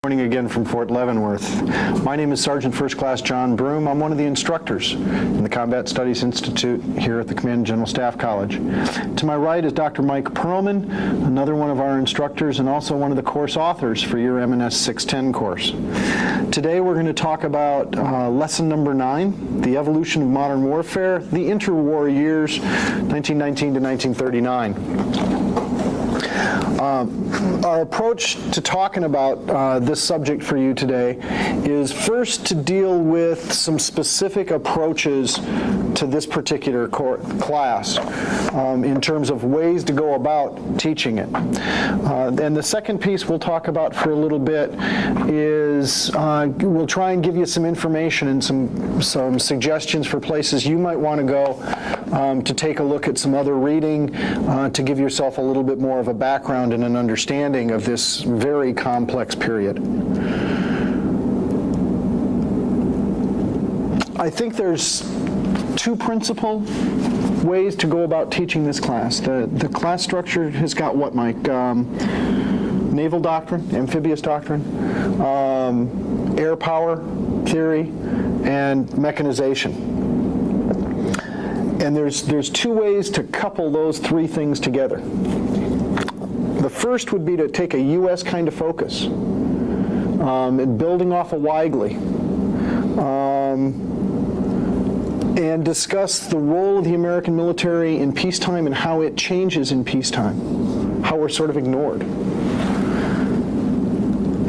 Morning again from Fort Leavenworth. My name is Sergeant First Class John Broom. I'm one of the instructors in the Combat Studies Institute here at the Command and General Staff College. To my right is Dr. Mike Perlman, another one of our instructors and also one of the course authors for your M&S 610 course. Today we're going to talk about lesson number 9, the evolution of modern warfare, the interwar years, 1919 to 1939. Our approach to talking about this subject for you today is first to deal with some specific approaches to this particular class in terms of ways to go about teaching it. And the second piece we'll talk about for a little bit is we'll try and give you some information and some suggestions for places you might want to go to take a look at some other reading to give yourself a little bit more of a background and an understanding of this very complex period. I think there's two principal ways to go about teaching this class. The class structure has got what, Mike? Naval doctrine, amphibious doctrine, air power theory, and mechanization. And there's two ways to couple those three things together. The first would be to take a U.S. kind of focus, and building off of Weigley, and discuss the role of the American military in peacetime and how it changes in peacetime, how we're sort of ignored.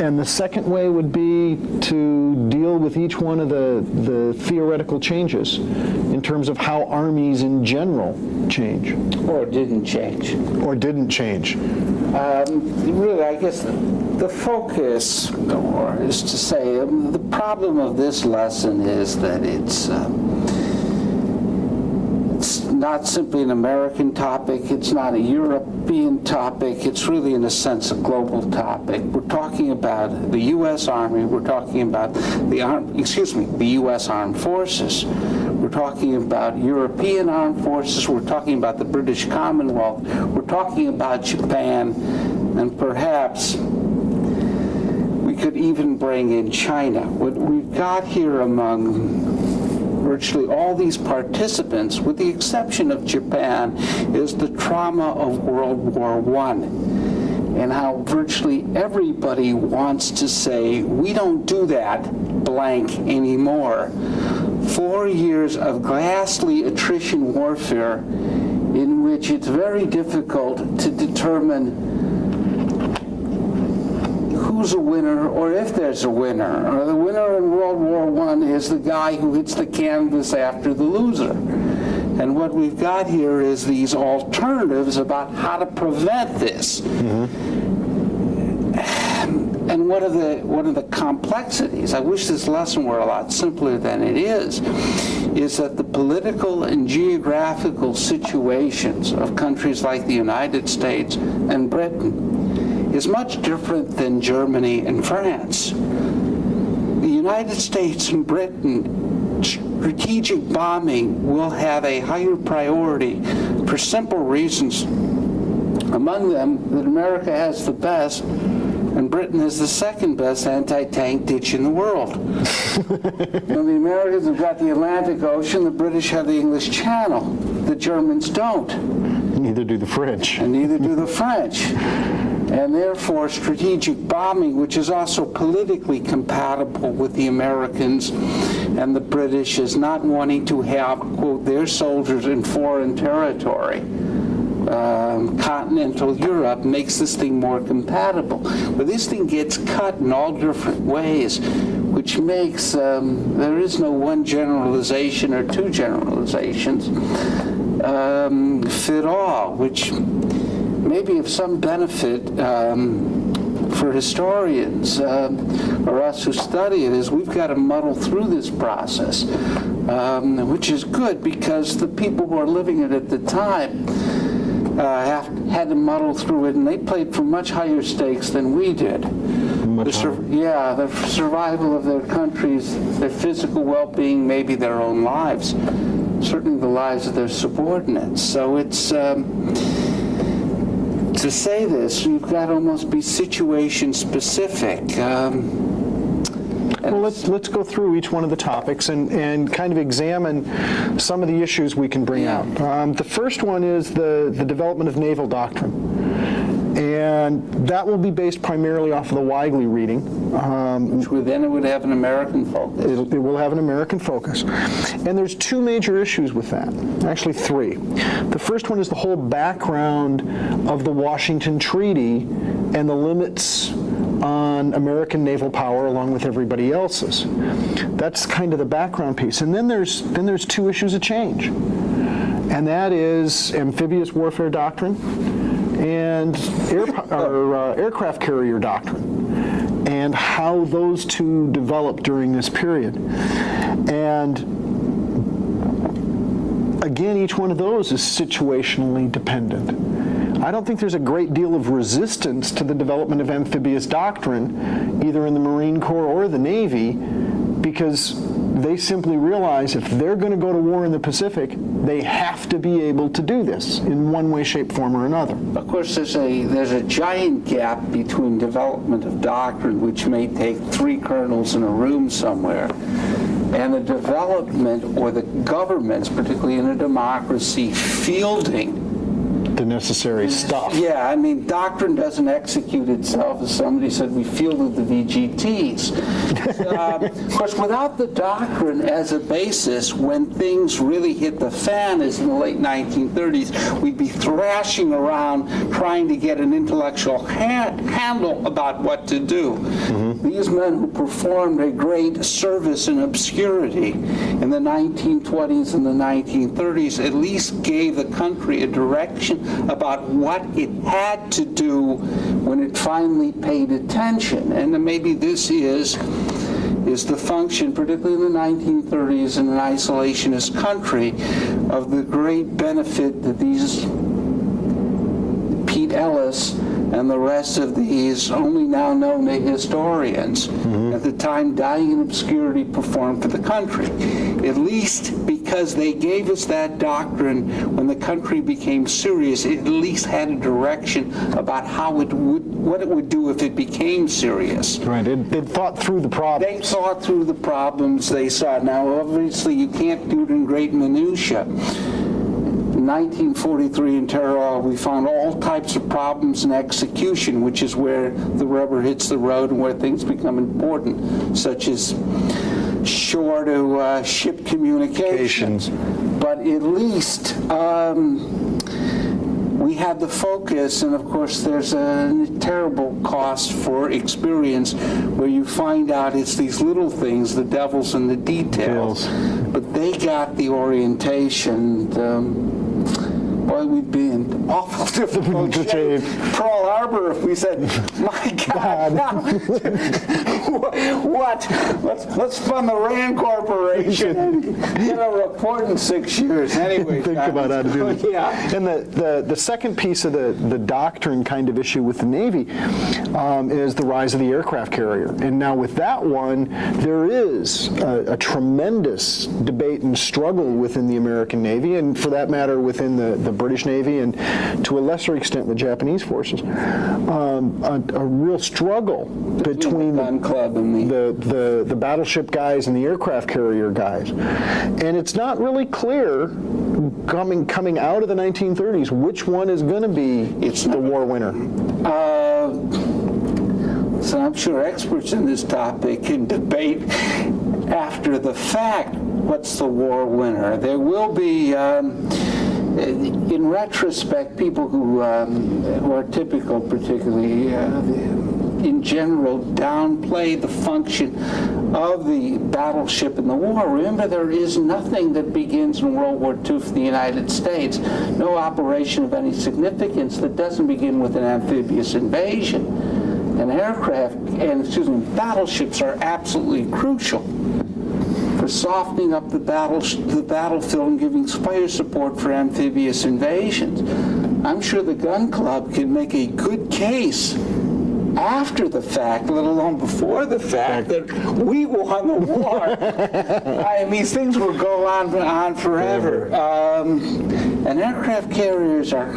And the second way would be to deal with each one of the theoretical changes in terms of how armies in general change. Or didn't change. Or didn't change. Really, I guess the focus is to say the problem of this lesson is that it's not simply an American topic, it's not a European topic, it's really in a sense a global topic. We're talking about the U.S. Army, we're talking about the U.S. Armed Forces, we're talking about European armed forces, we're talking about the British Commonwealth, we're talking about Japan, and perhaps we could even bring in China. What we've got here among virtually all these participants, with the exception of Japan, is the trauma of World War I, and how virtually everybody wants to say, we don't do that blank anymore. 4 years of ghastly attrition warfare in which it's very difficult to determine who's a winner, or if there's a winner. Or the winner in World War I is the guy who hits the canvas after the loser. And what we've got here is these alternatives about how to prevent this. And what are the complexities? I wish this lesson were a lot simpler than it is that the political and geographical situations of countries like the United States and Britain is much different than Germany and France. The United States and Britain, strategic bombing will have a higher priority for simple reasons. Among them, that America has the best and Britain has the second best anti-tank ditch in the world. The Americans have got the Atlantic Ocean, the British have the English Channel. The Germans don't. Neither do the French. And neither do the French. And therefore, strategic bombing, which is also politically compatible with the Americans and the British, is not wanting to have, quote, their soldiers in foreign territory. Continental Europe makes this thing more compatible. But this thing gets cut in all different ways, which makes there is no one generalization or two generalizations fit all, which may be of some benefit for historians or us who study it, is we've got to muddle through this process, which is good because the people who are living it at the time had to muddle through it, and they played for much higher stakes than we did. The survival of their countries, their physical well-being, maybe their own lives, certainly the lives of their subordinates. So it's to say this, you've got to almost be situation specific. Well, let's go through each one of the topics and kind of examine some of the issues we can bring out. The first one is the development of naval doctrine. And that will be based primarily off of the Weigley reading. Which then it would have an American focus. It will have an American focus. And there's two major issues with that, actually three. The first one is the whole background of the Washington Treaty and the limits on American naval power along with everybody else's. That's kind of the background piece. And then there's two issues of change. And that is amphibious warfare doctrine and aircraft carrier doctrine, and how those two developed during this period. And again, each one of those is situationally dependent. I don't think there's a great deal of resistance to the development of amphibious doctrine, either in the Marine Corps or the Navy, because they simply realize if they're going to go to war in the Pacific, they have to be able to do this in one way, shape, form, or another. Of course, there's a giant gap between development of doctrine, which may take 3 colonels in a room somewhere, and the development or the governments, particularly in a democracy, fielding The necessary stuff. Yeah, I mean, doctrine doesn't execute itself. As somebody said, we fielded the VGTs. Of course, without the doctrine as a basis, when things really hit the fan, as in the late 1930s, we'd be thrashing around trying to get an intellectual handle about what to do. These men who performed a great service in obscurity in the 1920s and the 1930s at least gave the country a direction about what it had to do when it finally paid attention. And maybe this is the function, particularly in the 1930s in an isolationist country, of the great benefit that these Pete Ellis and the rest of these only now known to historians at the time dying in obscurity performed for the country. At least because they gave us that doctrine when the country became serious, it at least had a direction about how it would, what it would do if it became serious. Right, they'd thought through the problems. They thought through the problems they saw. Now, obviously, you can't do it in great minutia. In 1943 in Interwar, we found all types of problems in execution, which is where the rubber hits the road and where things become important, such as shore-to-ship communications. But at least we had the focus, and of course there's a terrible cost for experience where you find out it's these little things, the devil's in the details. But they got the orientation. Boy, we'd be in awful difficult shape. Pearl Harbor, if we said, my God, now, what? Let's fund the RAND Corporation and get a report in 6 years. Anyway, think about how to do it. Yeah. And the second piece of the doctrine kind of issue with the Navy is the rise of the aircraft carrier. And now with that one, there is a tremendous debate and struggle within the American Navy, and for that matter within the British Navy, and to a lesser extent the Japanese forces. A real struggle between the gun club and the battleship guys and the aircraft carrier guys. And it's not really clear coming out of the 1930s which one is going to be the war winner. So I'm sure experts in this topic can debate after the fact what's the war winner. There will be in retrospect, people who are typical, particularly in general, downplay the function of the battleship in the war. Remember, there is nothing that begins in World War II for the United States, no operation of any significance that doesn't begin with an amphibious invasion. And battleships are absolutely crucial for softening up the battlefield and giving fire support for amphibious invasions. I'm sure the gun club can make a good case after the fact, let alone before the fact, that we won the war. I mean, these things will go on forever. And aircraft carriers are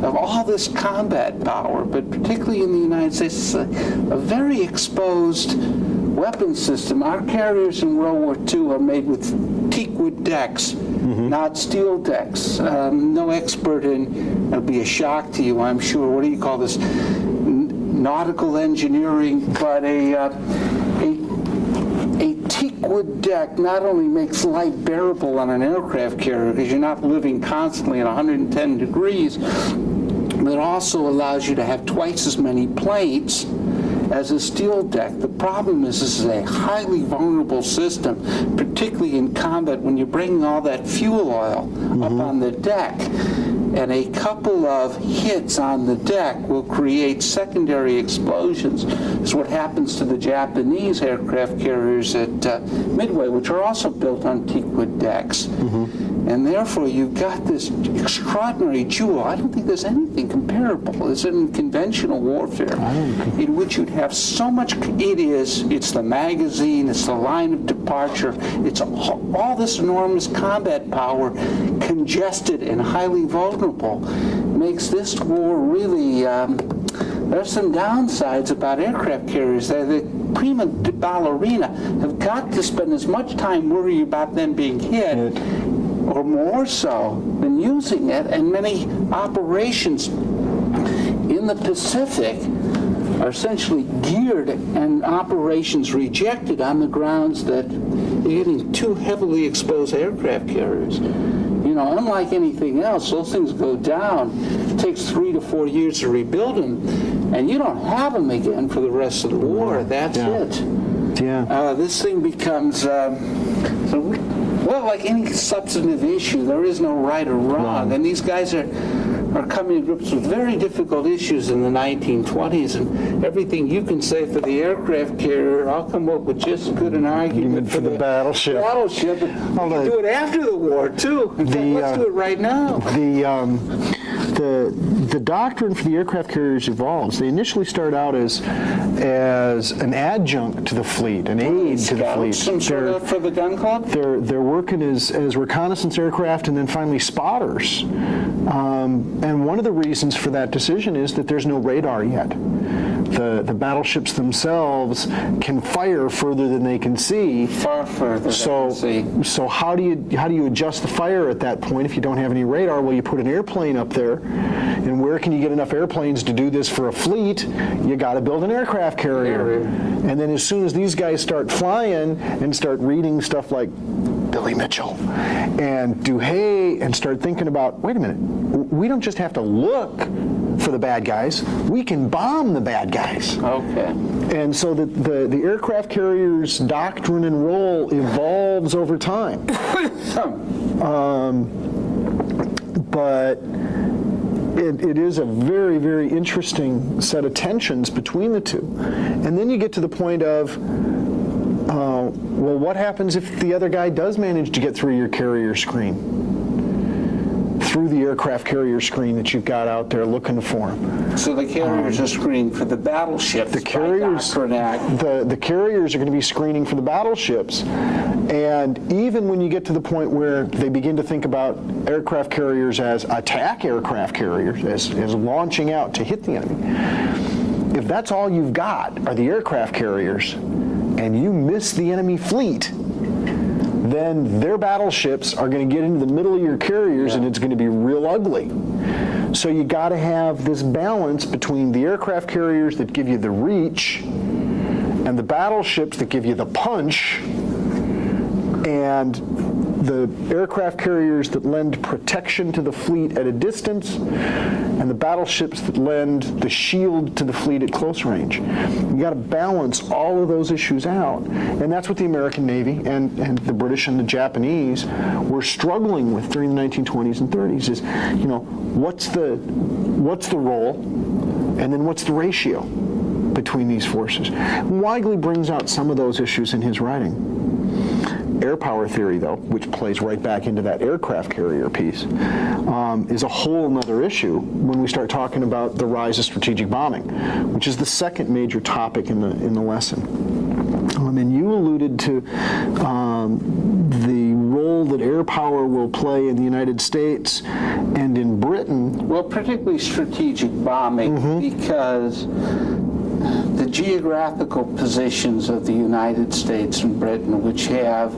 of all this combat power, but particularly in the United States, it's a very exposed weapon system. Our carriers in World War II are made with teakwood decks, not steel decks. No expert in, it'll be a shock to you, I'm sure, what do you call this, nautical engineering, but a teakwood deck not only makes life bearable on an aircraft carrier because you're not living constantly at 110 degrees, but also allows you to have twice as many plates as a steel deck. The problem is this is a highly vulnerable system, particularly in combat when you're bringing all that fuel oil up on the deck. And a couple of hits on the deck will create secondary explosions. It's what happens to the Japanese aircraft carriers at Midway, which are also built on teakwood decks. And therefore, you've got this extraordinary jewel. I don't think there's anything comparable. It's in conventional warfare, in which you'd have so much. It's the magazine, it's the line of departure, it's all this enormous combat power congested and highly vulnerable. Makes this war really. There's some downsides about aircraft carriers. The prima ballerina have got to spend as much time worrying about them being hit, or more so, than using it. And many operations in the Pacific are essentially geared and operations rejected on the grounds that you're getting too heavily exposed aircraft carriers. You know, unlike anything else, those things go down. It takes 3 to 4 years to rebuild them, and you don't have them again for the rest of the war. That's it. Yeah. This thing becomes, well, like any substantive issue, there is no right or wrong. And these guys are coming to grips with very difficult issues in the 1920s, and everything you can say for the aircraft carrier, I'll come up with just as good an argument for the battleship. Battleship, and we can do it after the war too. In fact, let's do it right now. The doctrine for the aircraft carriers evolves. They initially start out as an adjunct to the fleet, an aid to the fleet. Some sort of for the gun club? They're working as reconnaissance aircraft and then finally spotters. And one of the reasons for that decision is that there's no radar yet. The battleships themselves can fire further than they can see. Far further than they can see. So how do you adjust the fire at that point if you don't have any radar? Well, you put an airplane up there, and where can you get enough airplanes to do this for a fleet? You got to build an aircraft carrier. And then as soon as these guys start flying and start reading stuff like Billy Mitchell and Duhay and start thinking about, wait a minute, we don't just have to look for the bad guys, we can bomb the bad guys. Okay. And so the aircraft carrier's doctrine and role evolves over time. But it is a very, very interesting set of tensions between the two. And then you get to the point of, well, what happens if the other guy does manage to get through your carrier screen? Through the aircraft carrier screen that you've got out there looking for him. So the carriers are screening for the battleships. The carriers are going to be screening for the battleships. And even when you get to the point where they begin to think about aircraft carriers as attack aircraft carriers, as launching out to hit the enemy, if that's all you've got are the aircraft carriers, and you miss the enemy fleet, then their battleships are going to get into the middle of your carriers, and it's going to be real ugly. So you got to have this balance between the aircraft carriers that give you the reach and the battleships that give you the punch, and the aircraft carriers that lend protection to the fleet at a distance, and the battleships that lend the shield to the fleet at close range. You got to balance all of those issues out, and that's what the American Navy and the British and the Japanese were struggling with during the 1920s and 30s. Is, you know, what's the role, and then what's the ratio between these forces? Weigel brings out some of those issues in his writing. Air power theory, though, which plays right back into that aircraft carrier piece, is a whole other issue when we start talking about the rise of strategic bombing, which is the second major topic in the lesson. And you alluded to the role role that air power will play in the United States and in Britain. Well, particularly strategic bombing, because the geographical positions of the United States and Britain, which have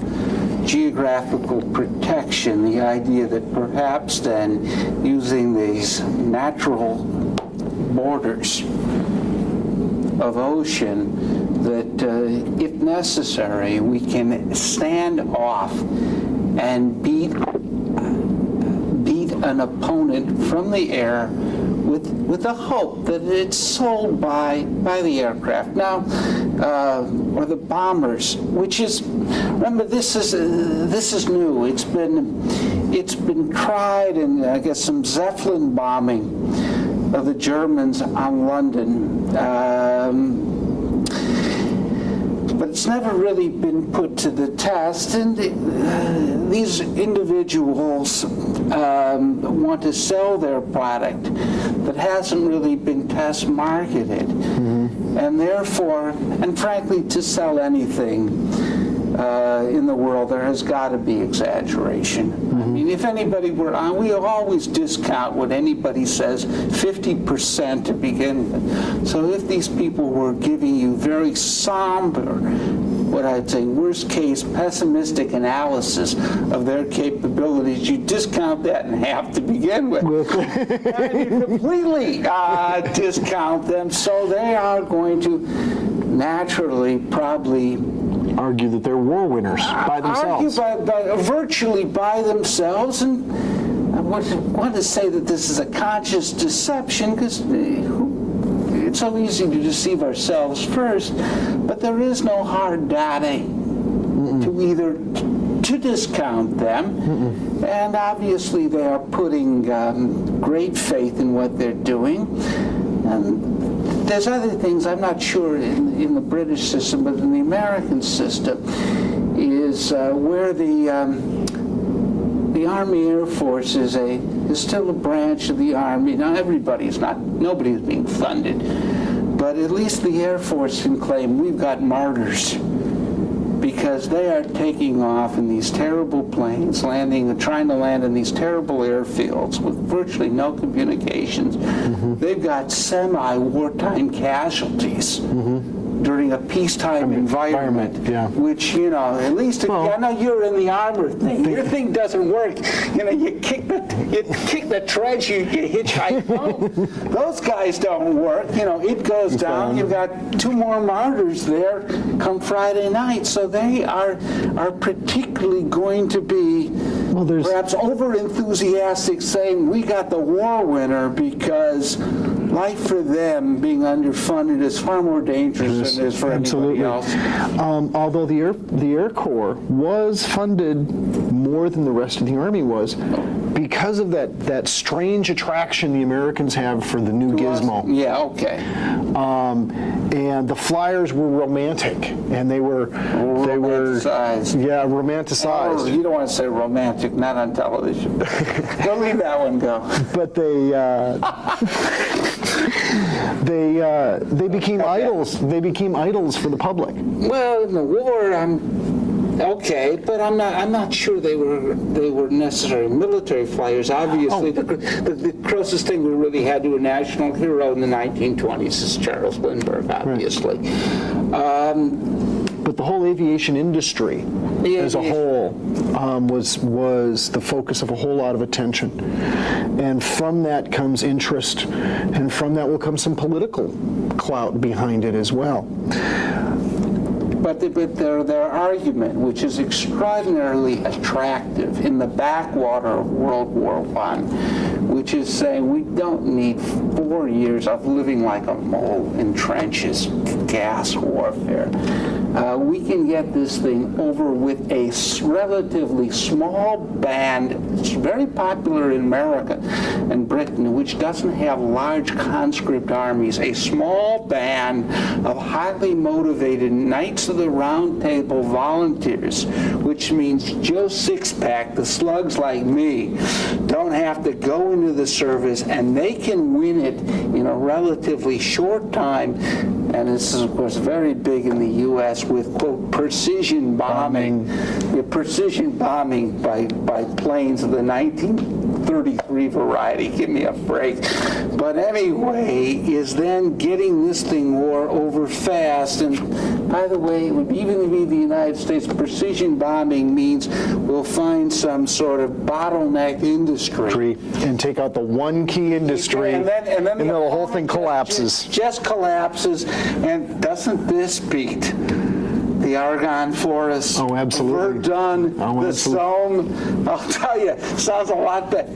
geographical protection, the idea that perhaps then using these natural borders of ocean, that if necessary, we can stand off and beat an opponent from the air with the hope that it's sold by the aircraft. Now, or the bombers, which is, remember, this is new. It's been tried in, I guess, some Zeppelin bombing of the Germans on London. But it's never really been put to the test, and these individuals want to sell their product that hasn't really been test marketed, and therefore, and frankly, to sell anything in the world, there has got to be exaggeration. I mean, if anybody were on, we always discount what anybody says 50% to begin with. So if these people were giving you very somber, what I'd say, worst case, pessimistic analysis of their capabilities, you discount that in half to begin with. And you completely discount them, so they are going to naturally probably argue that they're war winners by themselves. Argue virtually by themselves, and I want to say that this is a conscious deception, because it's so easy to deceive ourselves first, but there is no hard data to discount them, and obviously they are putting great faith in what they're doing. And there's other things, I'm not sure in the British system, but in the American system is where the Army Air Force is still a branch of the Army. Now nobody's being funded, but at least the Air Force can claim we've got martyrs, because they are taking off in these terrible planes, trying to land in these terrible airfields with virtually no communications. They've got semi-wartime casualties during a peacetime environment, which, at least I know you're in the armor thing. Your thing doesn't work. You kick the treads, you hitchhike home. Those guys don't work. It goes down. You've got 2 more martyrs there come Friday night. So they are particularly going to be perhaps over-enthusiastic, saying we got the war winner, because life for them, being underfunded, is far more dangerous than it is for anybody else. Although the Air Corps was funded more than the rest of the Army was, because of that strange attraction the Americans have for the new gizmo. Yeah, okay. And the flyers were romantic, and they were romanticized. Yeah, romanticized. Oh, you don't want to say romantic, not on television. Don't leave that one go. But they became idols. They became idols for the public. Well, in the war, okay, but I'm not sure they were necessarily military flyers. Obviously, the closest thing we really had to a national hero in the 1920s is Charles Lindbergh, obviously. But the whole aviation industry as a whole was the focus of a whole lot of attention. And from that comes interest, and from that will come some political clout behind it as well. But their argument, which is extraordinarily attractive in the backwater of World War I, which is saying we don't need 4 years of living like a mole in trenches, gas warfare. We can get this thing over with a relatively small band. It's very popular in America and Britain, which doesn't have large conscript armies. A small band of highly motivated knights of the round table volunteers, which means Joe Sixpack, the slugs like me, don't have to go into the service, and they can win it in a relatively short time. And this is, of course, very big in the U.S. with, quote, precision bombing. Yeah, precision bombing by planes of the 1933 variety. Give me a break. But anyway, is then getting this thing war over fast. And by the way, it would even be the United States, precision bombing means we'll find some sort of bottleneck industry. And take out the one key industry, and then the whole thing collapses. Just collapses. And doesn't this beat the Argonne Forest? Oh, absolutely. Verdun, Oh, the absolutely. Somme. I'll tell you, sounds a lot better.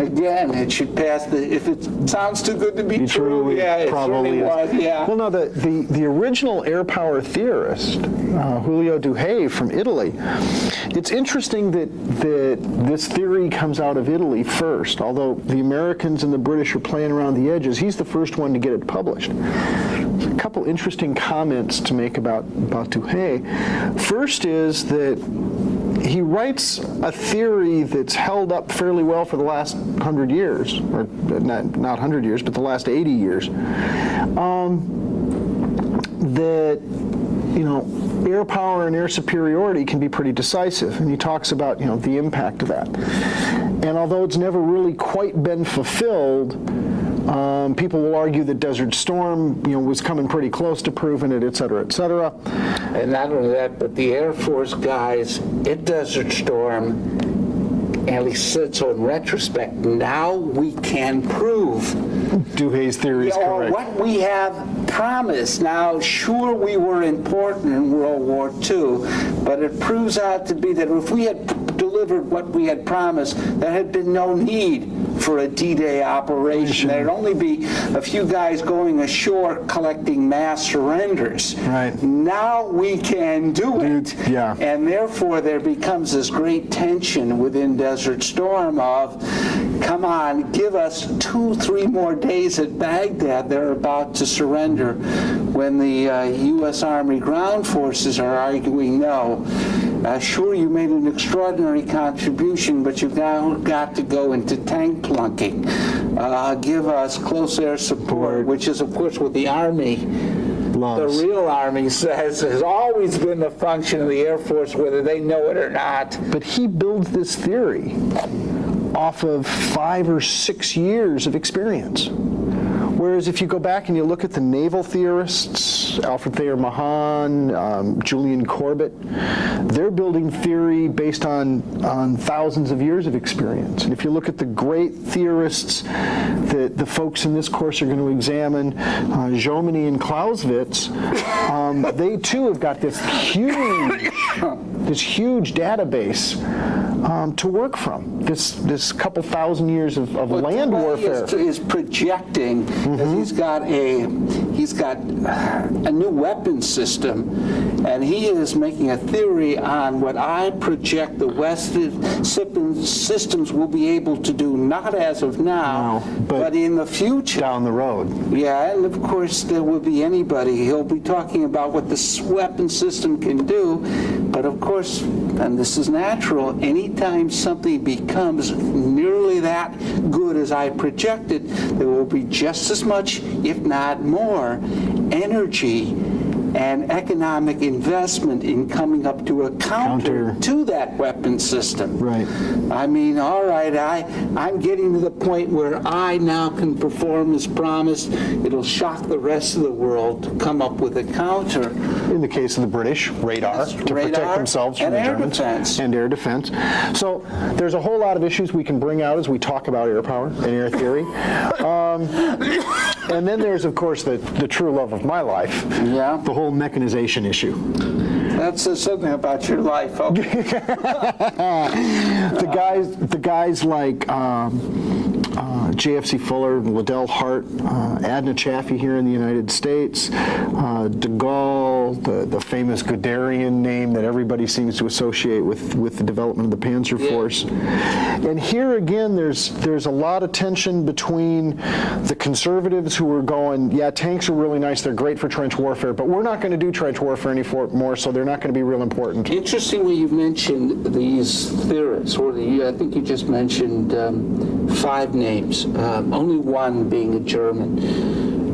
Again, it should pass if it sounds too good to be true. Yeah, it probably certainly is. was. Yeah. Well, no, the original air power theorist, Julio Duhay from Italy, it's interesting that this theory comes out of Italy first, although the Americans and the British are playing around the edges. He's the first one to get it published. A couple interesting comments to make about Duhay. First is that he writes a theory that's held up fairly well for the last 100 years, or not 100 years, but the last 80 years, that, air power and air superiority can be pretty decisive, and he talks about, the impact of that. And although it's never really quite been fulfilled, people will argue that Desert Storm, was coming pretty close to proving it, et cetera, et cetera. And not only that, but the Air Force guys at Desert Storm, and he said so in retrospect, now we can prove Duhay's theory is correct. What we have promised. Now, sure, we were important in World War II, but it proves out to be that if we had delivered what we had promised, there had been no need for a D-Day operation. There'd only be a few guys going ashore collecting mass surrenders. Right. Now we can do it. Yeah. And therefore there becomes this great tension within Desert Storm of, come on, give us 2-3 more days at Baghdad. They're about to surrender, when the U.S. Army ground forces are arguing no. Sure, you made an extraordinary contribution, but you've now got to go into tank plunking. Give us close air support, which is, of course, what the Army, the real Army, says has always been the function of the Air Force, whether they know it or not. But he builds this theory off of 5 or 6 years of experience. Whereas if you go back and you look at the naval theorists, Alfred Thayer Mahan, Julian Corbett, they're building theory based on thousands of years of experience. And if you look at the great theorists that the folks in this course are going to examine, Jomini and Clausewitz, they too have got this huge database to work from. This couple thousand years of land warfare. Is projecting that he's got a new weapon system, and he is making a theory on what I project the Western systems will be able to do, not as of now, but in the future. Down the road. Yeah, and of course there will be anybody. He'll be talking about what this weapon system can do, but of course, and this is natural, anytime something becomes nearly that good as I projected, there will be just as much, if not more, energy and economic investment in coming up to a counter to that weapon system. Right. I mean, all right, I'm getting to the point where I now can perform as promised. It'll shock the rest of the world to come up with a counter. In the case of the British, radar, to protect themselves from the Germans. Defense. And air defense. So there's a whole lot of issues we can bring out as we talk about air power and air theory. And then there's, of course, the true love of my life, the whole mechanization issue. That says something about your life. Okay. the guys like JFC Fuller, Liddell Hart, Adna Chaffee here in the United States, de Gaulle, battle, the famous Guderian name that everybody seems to associate with the development of the Panzer Force. And here again, there's a lot of tension between the conservatives who are going, yeah, tanks are really nice, they're great for trench warfare, but we're not going to do trench warfare anymore, so they're not going to be real important. Interestingly, you've mentioned these theorists, I think you just mentioned 5 names, only one being a German.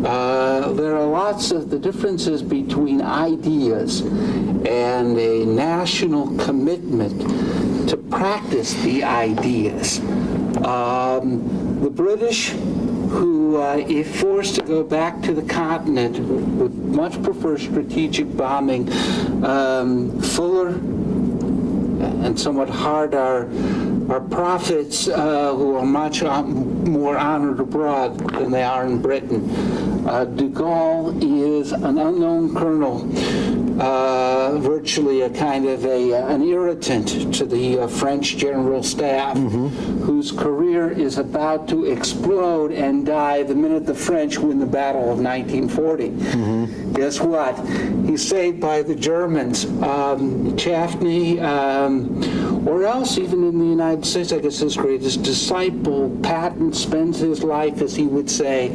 There are lots of the differences between ideas and a national commitment to practice the ideas. The British, who, if forced to go back to the continent, would much prefer strategic bombing. Fuller and somewhat hard are prophets who are much more honored abroad than they are in Britain. De Gaulle is an unknown colonel, virtually a kind of an irritant to the French General Staff, whose career is about to explode and die the minute the French win the Battle of 1940. Guess what? He's saved by the Germans. Chaffney, or else even in the United States, I guess his greatest disciple, Patton, spends his life, as he would say,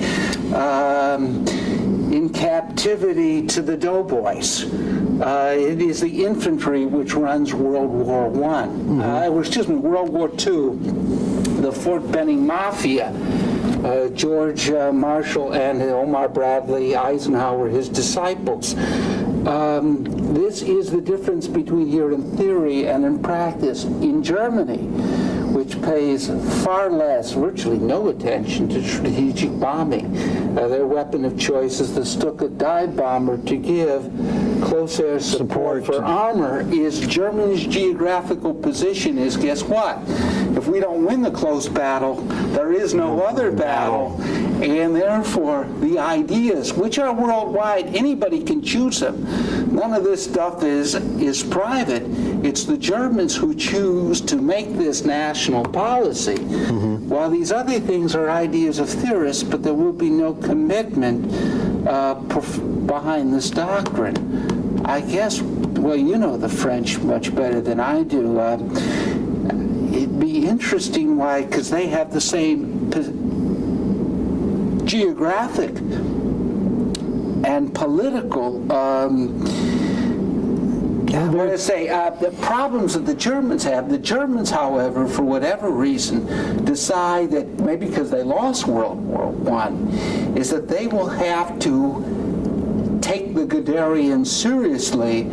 in captivity to the doughboys. It is the infantry which runs World War World War II, the Fort Benning Mafia. George Marshall and Omar Bradley Eisenhower, his disciples. This is the difference between here in theory and in practice. In Germany, which pays far less, virtually no attention to strategic bombing. Their weapon of choice is the Stuka dive bomber to give close air support for armor. Is Germany's geographical position is, guess what? If we don't win the close battle, there is no other battle, and therefore the ideas, which are worldwide, anybody can choose them. None of this stuff is private. It's the Germans who choose to make this national policy. While these other things are ideas of theorists, but there will be no commitment behind this doctrine. I guess, well, you know the French much better than I do. It'd be interesting why, because they have the same geographic and political the problems that the Germans have. The Germans, however, for whatever reason, decide that, maybe because they lost World War I, is that they will have to take the Guderians seriously,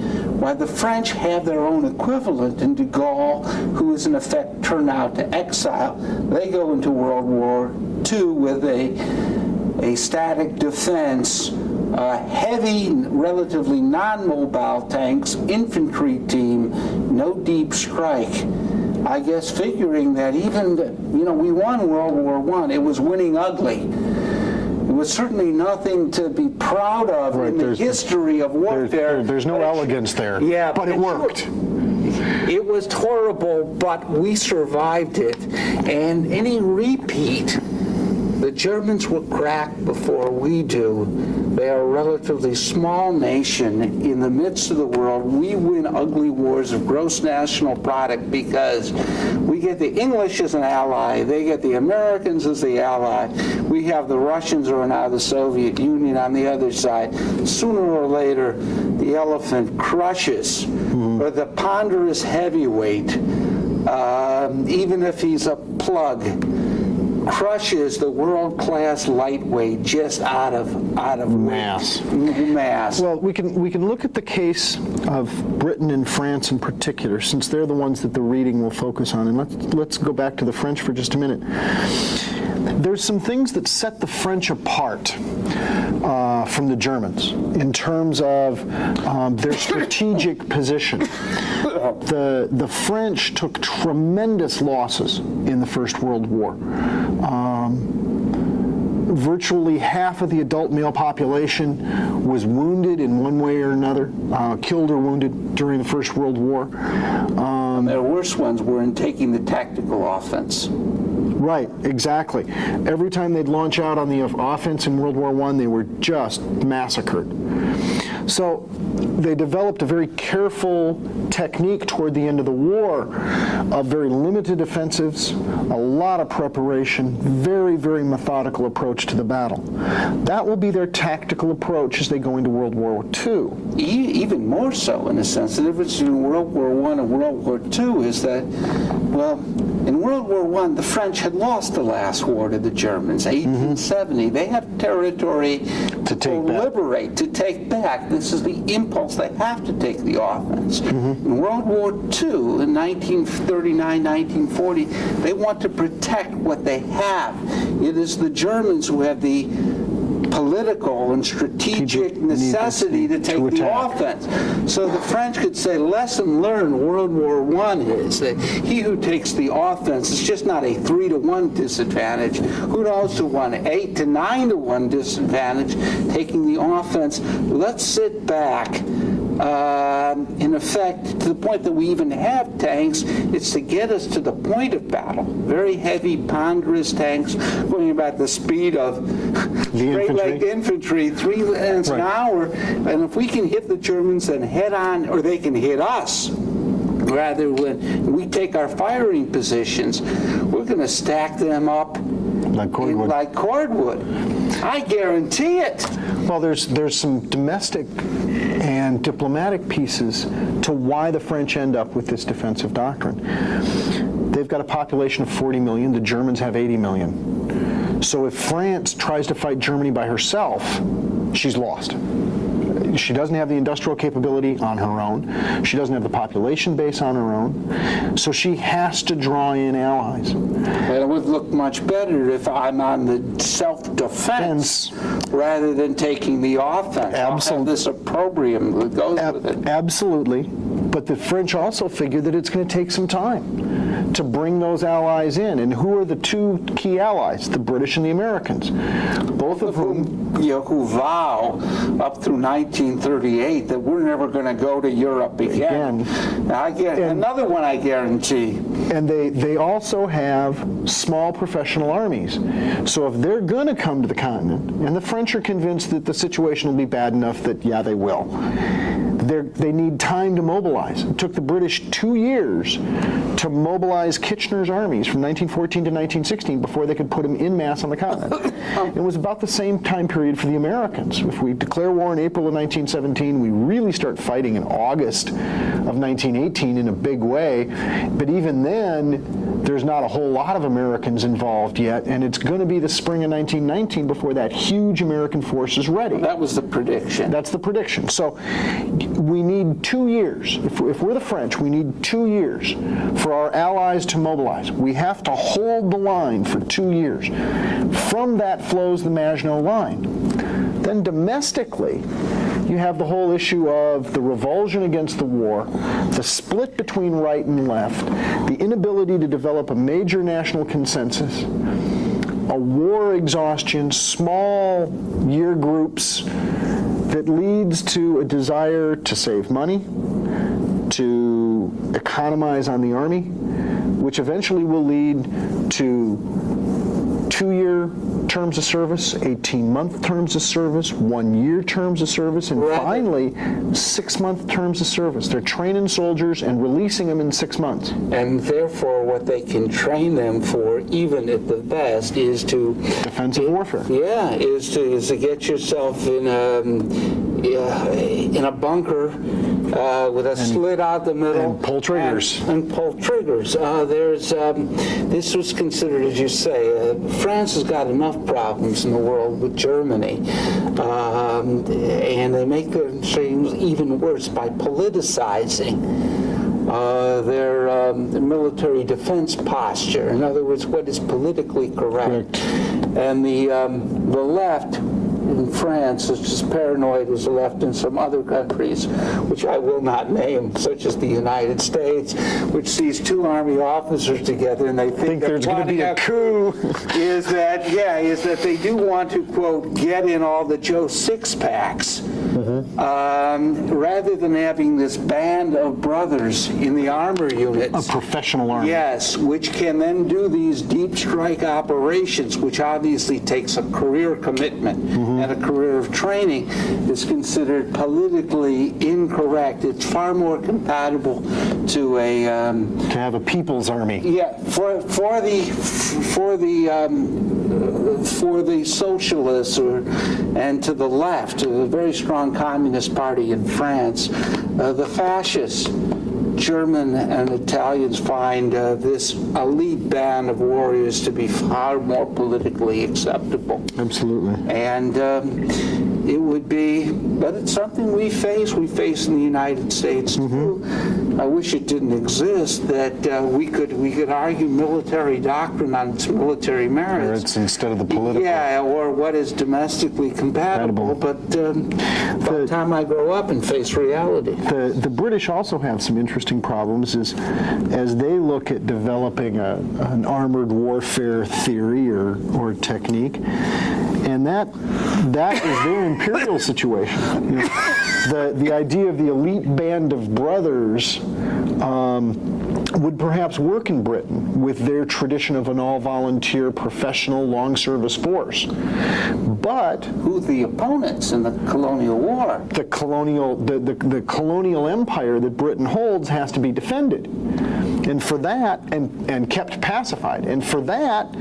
while the French have their own equivalent in de Gaulle, who is in effect turned out to exile. They go into World War II with a static defense, heavy, relatively non-mobile tanks, infantry team, no deep strike. I guess figuring that even, we won World War I, it was winning ugly. It was certainly nothing to be proud of in the history of warfare. There's no elegance there, but it worked. It was horrible, but we survived it. And any repeat, the Germans will crack before we do. They are a relatively small nation in the midst of the world. We win ugly wars of gross national product because we get the English as an ally, they get the Americans as the ally, we have the Russians or now the Soviet Union on the other side. Sooner or later, the elephant crushes, or the ponderous heavyweight, even if he's a plug, crushes the world-class lightweight just out of mass. Well, we can look at the case of Britain and France in particular, since they're the ones that the reading will focus on. And let's go back to the French for just a minute. There's some things that set the French apart from the Germans in terms of their strategic position. The French took tremendous losses in the First World War. Virtually half of the adult male population was wounded in one way or another, killed or wounded during the First World War. Their worst ones were in taking the tactical offense. Right, exactly. Every time they'd launch out on the offense in World War I, they were just massacred. So they developed a very careful technique toward the end of the war of very limited offensives, a lot of preparation, very, very methodical approach to the battle. That will be their tactical approach as they go into World War II. Even more so, in a sense. The difference between World War I and World War II is that, well, in World War I, the French had lost the last war to the Germans, 1870. They have territory to liberate, to take back. This is the impulse. They have to take the offense. In World War II, in 1939, 1940, they want to protect what they have. It is the Germans who have the political and strategic necessity to take the offense. So the French could say, lesson learned World War I is that he who takes the offense is just not a 3-to-1 disadvantage. Who knows who won 8 to 9-to-1 disadvantage taking the offense. Let's sit back. In effect, to the point that we even have tanks, it's to get us to the point of battle. Very heavy, ponderous tanks going about the speed of straight-legged infantry, 3 miles an hour. And if we can hit the Germans, then head on, or they can hit us. Rather, when we take our firing positions, we're going to stack them up like cordwood. I guarantee it. Well, there's some domestic and diplomatic pieces to why the French end up with this defensive doctrine. They've got a population of 40 million. The Germans have 80 million. So if France tries to fight Germany by herself, she's lost. She doesn't have the industrial capability on her own. She doesn't have the population base on her own. So she has to draw in allies. It would look much better if I'm on the self-defense rather than taking the offense. Absolutely. This opprobrium that goes with it. Absolutely. But the French also figure that it's going to take some time to bring those allies in. And who are the two key allies? The British and the Americans. Both of whom who vow up through 1938 that we're never going to go to Europe again. Another one I guarantee. And they also have small professional armies. So if they're going to come to the continent, and the French are convinced that the situation will be bad enough that, yeah, they will. They need time to mobilize. It took the British 2 years to mobilize Kitchener's armies from 1914 to 1916 before they could put them en masse on the continent. It was about the same time period for the Americans. If we declare war in April of 1917, we really start fighting in August of 1918 in a big way. But even then, there's not a whole lot of Americans involved yet, and it's going to be the spring of 1919 before that huge American force is ready. That was the prediction. That's the prediction. So we need 2 years. If we're the French, we need 2 years for our allies to mobilize. We have to hold the line for 2 years. From that flows the Maginot Line. Then domestically, you have the whole issue of the revulsion against the war, the split between right and left, the inability to develop a major national consensus, a war exhaustion, small year groups that leads to a desire to save money, to economize on the army, which eventually will lead to 2-year terms of service, 18-month terms of service, 1-year terms of service, and finally 6-month terms of service. They're training soldiers and releasing them in 6 months. And therefore what they can train them for, even at the best, is to defensive warfare. Yeah, is to get yourself in a bunker with a slit out the middle. And pull triggers. And pull triggers. This was considered, as you say, France has got enough problems in the world with Germany. And they make their things even worse by politicizing their military defense posture. In other words, what is politically correct. And the left in France is just paranoid as left in some other countries, which I will not name, such as the United States, which sees two Army officers together and they think there's going to be a coup. is that they do want to, quote, get in all the Joe six-packs, rather than having this band of brothers in the armor units. A professional army. Yes, which can then do these deep strike operations, which obviously takes a career commitment and a career of training, is considered politically incorrect. It's far more compatible to a to have a people's army. yeah, for the socialists and to the left, a very strong communist party in France, the fascists, German and Italians find this elite band of warriors to be far more politically acceptable. Absolutely. And it would be, but it's something we face in the United States too. I wish it didn't exist, that we could argue military doctrine on its military merits. It's instead of the political. Yeah, or what is domestically compatible. But by the time I grow up and face reality. The British also have some interesting problems as they look at developing an armored warfare theory or technique, and that is their imperial situation. You know, the idea of the elite band of brothers would perhaps work in Britain with their tradition of an all-volunteer, professional, long-service force. But who the opponents in the colonial war? The colonial empire that Britain holds has to be defended. And for that, and kept pacified. And for that,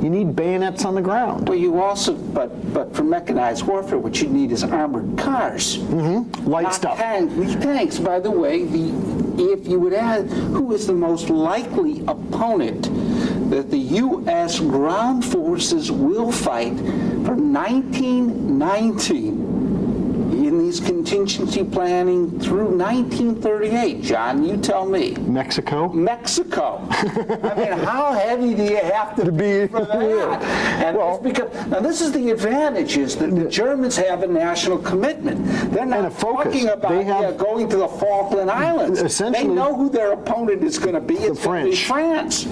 you need bayonets on the ground. Well, you also, but for mechanized warfare, what you need is armored cars. Light Not stuff. Tanks, by the way, if you would add, who is the most likely opponent that the U.S. ground forces will fight from 1919 in these contingency planning through 1938? John, you tell me. Mexico? Mexico. I mean, how heavy do you have to be for that? And well, now this is the advantage, is that the Germans have a national commitment. They're not talking about going to the Falkland Islands. Essentially, they know who their opponent is going to be. It's going to be France.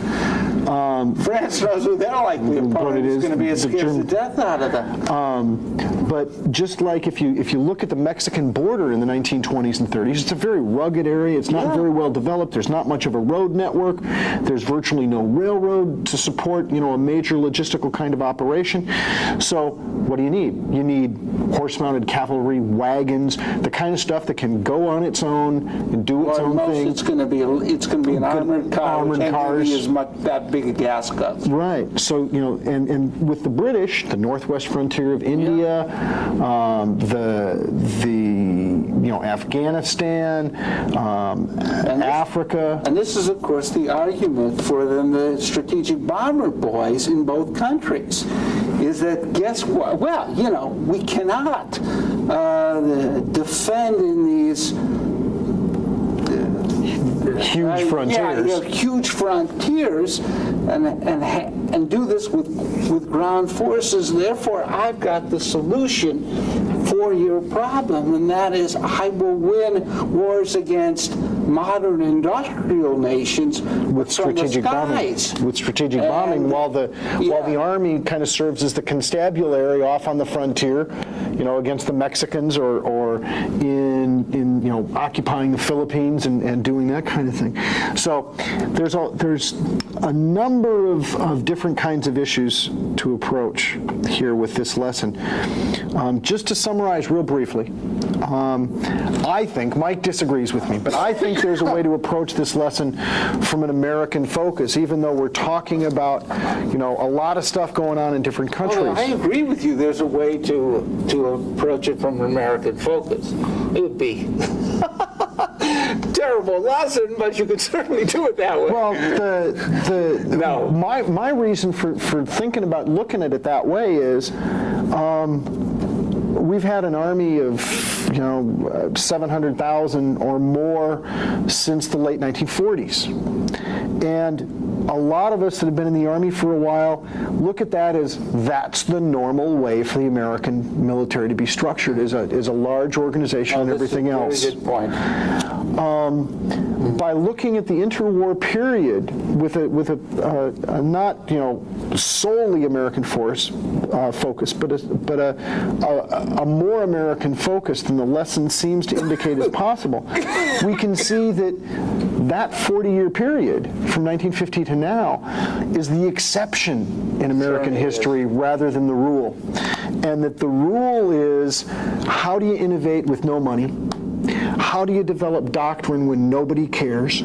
France knows who their likely opponent is going to be. It scares the death out of them. But just like if you look at the Mexican border in the 1920s and 30s, it's a very rugged area. It's not very well developed. There's not much of a road network. There's virtually no railroad to support, a major logistical kind of operation. So what do you need? You need horse-mounted cavalry, wagons, the kind of stuff that can go on its own and do its own thing. It's going to be an armored car, which can't be as much that big a gas gun. Right. So and with the British, the northwest frontier of India, Afghanistan, Africa. And this is, of course, the argument for the strategic bomber boys in both countries, is that guess what? Well, we cannot defend in these huge frontiers. Huge frontiers, and do this with ground forces. Therefore, I've got the solution for your problem, and that is I will win wars against modern industrial nations with strategic bombing. With strategic bombing, while the army kind of serves as the constabulary off on the frontier, against the Mexicans or in occupying the Philippines and doing that kind of thing. So there's a number of different kinds of issues to approach here with this lesson. Just to summarize real briefly, I think, Mike disagrees with me, but I think there's a way to approach this lesson from an American focus, even though we're talking about, a lot of stuff going on in different countries. Well, I agree with you. There's a way to approach it from an American focus. It would be terrible lesson, but you could certainly do it that way. Well, my reason for thinking about looking at it that way is we've had an army of 700,000 or more since the late 1940s, and a lot of us that have been in the Army for a while look at that as that's the normal way for the American military to be structured, is a large organization and everything else. Very good point. By looking at the interwar period with a not solely American focus, but a more American focus than the lesson seems to indicate is possible, we can see that 40-year period from 1950 to now is the exception in American history rather than the rule. And that the rule is, how do you innovate with no money? How do you develop doctrine when nobody cares?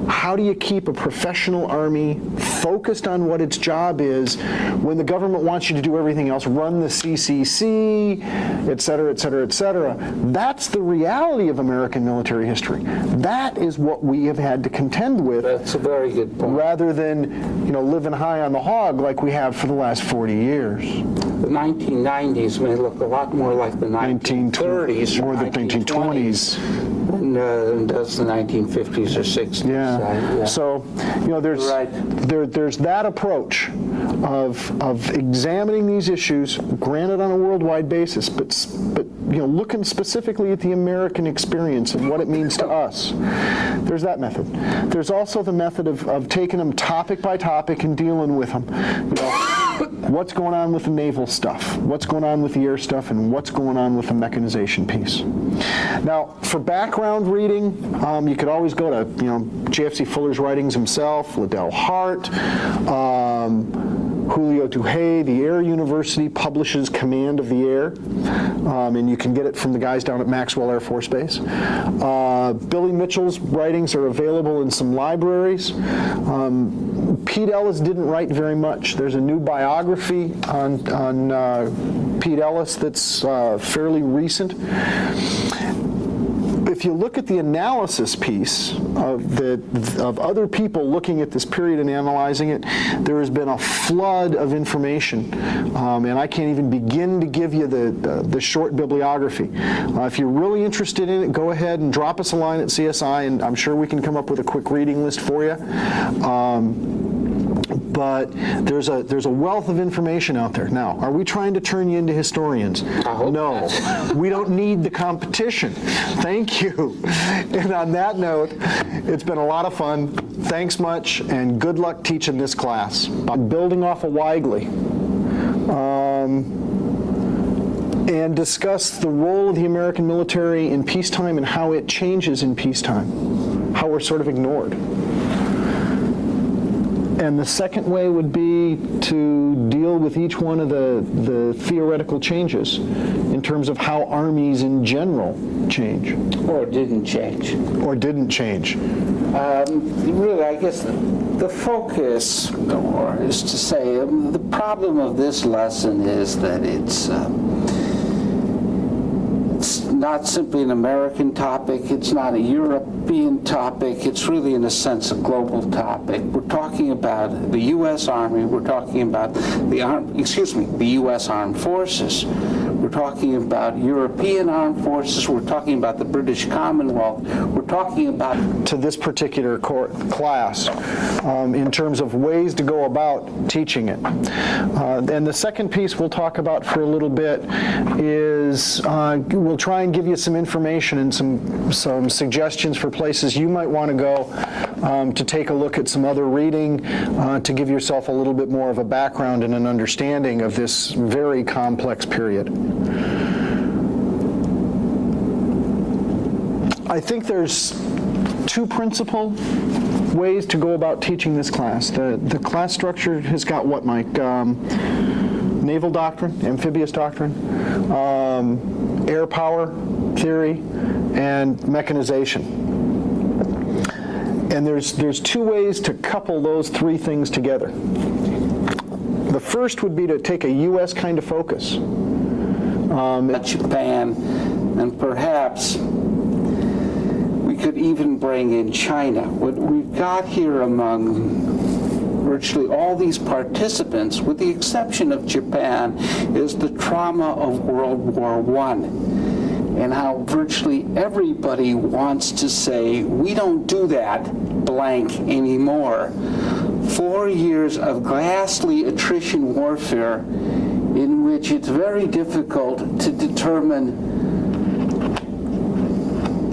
How do you keep a professional army focused on what its job is when the government wants you to do everything else, run the CCC, et cetera, et cetera, et cetera? That's the reality of American military history. That is what we have had to contend with. That's a very good point. Rather than, living high on the hog like we have for the last 40 years. The 1990s may look a lot more like the 1930s or the 1920s than does the 1950s or 60s. Yeah. So, there's that approach of examining these issues, granted on a worldwide basis, but looking specifically at the American experience and what it means to us. There's that method. There's also the method of taking them topic by topic and dealing with them. What's going on with the naval stuff? What's going on with the air stuff? And what's going on with the mechanization piece? Now, for background reading, you could always go to J.F.C. Fuller's writings himself, Liddell Hart, Julio Duhay. The Air University publishes Command of the Air, and you can get it from the guys down at Maxwell Air Force Base. Billy Mitchell's writings are available in some libraries. Pete Ellis didn't write very much. There's a new biography on Pete Ellis that's fairly recent. If you look at the analysis piece of other people looking at this period and analyzing it, there has been a flood of information, and I can't even begin to give you the short bibliography. If you're really interested in it, go ahead and drop us a line at CSI, and I'm sure we can come up with a quick reading list for you. But there's a wealth of information out there. Now, are we trying to turn you into historians? No. We don't need the competition. Thank you. And on that note, it's been a lot of fun. Thanks much, and good luck teaching this class. I'm building off of Weigley. And discuss the role of the American military in peacetime and how it changes in peacetime, how we're sort of ignored. And the second way would be to deal with each one of the theoretical changes in terms of how armies in general change. Or didn't change. Or didn't change. Really, I guess the focus is to say the problem of this lesson is that it's not simply an American topic, it's not a European topic, it's really in a sense a global topic. We're talking about the U.S. Army, we're talking about the U.S. Armed Forces, we're talking about European armed forces, we're talking about the British Commonwealth, we're talking about... To this particular class, in terms of ways to go about teaching it. And the second piece we'll talk about for a little bit is we'll try and give you some information and some suggestions for places you might want to go to take a look at some other reading, to give yourself a little bit more of a background and an understanding of this very complex period. I think there's two principal ways to go about teaching this class. The class structure has got what, Mike? Naval doctrine, amphibious doctrine, air power theory, and mechanization. And there's two ways to couple those three things together. The first would be to take a U.S. kind of focus. Japan, and perhaps we could even bring in China. What we've got here among virtually all these participants, with the exception of Japan, is the trauma of World War I, and how virtually everybody wants to say, we don't do that blank anymore. 4 years of ghastly attrition warfare in which it's very difficult to determine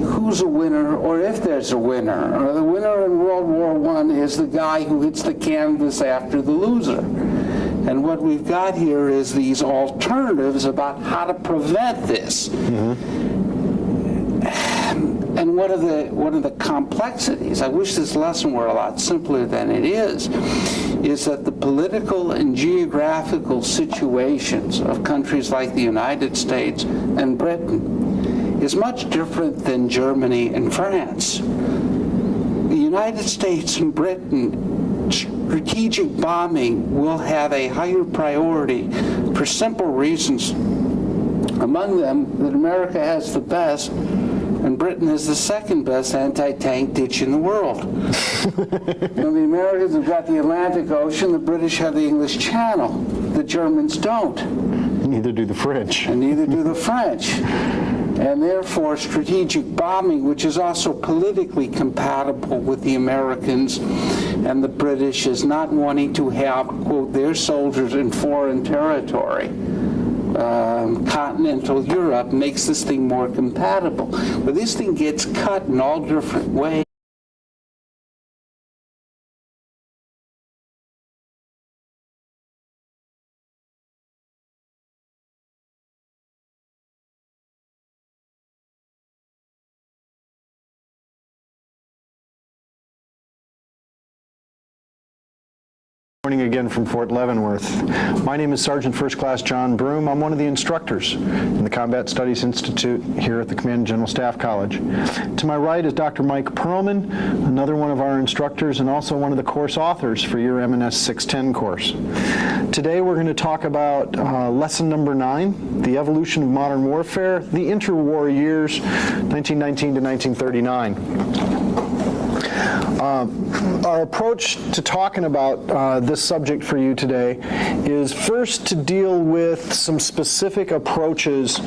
who's a winner or if there's a winner. Or the winner in World War I is the guy who hits the canvas after the loser. And what we've got here is these alternatives about how to prevent this. And what are the complexities? I wish this lesson were a lot simpler than it is that the political and geographical situations of countries like the United States and Britain is much different than Germany and France. The United States and Britain, strategic bombing will have a higher priority for simple reasons. Among them, that America has the best and Britain has the second best anti-tank ditch in the world. The Americans have got the Atlantic Ocean, the British have the English Channel. The Germans don't. Neither do the French. And neither do the French. And therefore, strategic bombing, which is also politically compatible with the Americans and the British, is not wanting to have, quote, their soldiers in foreign territory. Continental Europe makes this thing more compatible. But this thing gets cut in all different ways. Morning again from Fort Leavenworth. My name is Sergeant First Class John Broom. I'm one of the instructors in the Combat Studies Institute here at the Command and General Staff College. To my right is Dr. Mike Perlman, another one of our instructors and also one of the course authors for your M&S 610 course. Today we're going to talk about lesson number 9, the evolution of modern warfare, the interwar years, 1919 to 1939. Our approach to talking about this subject for you today is first to deal with some specific approaches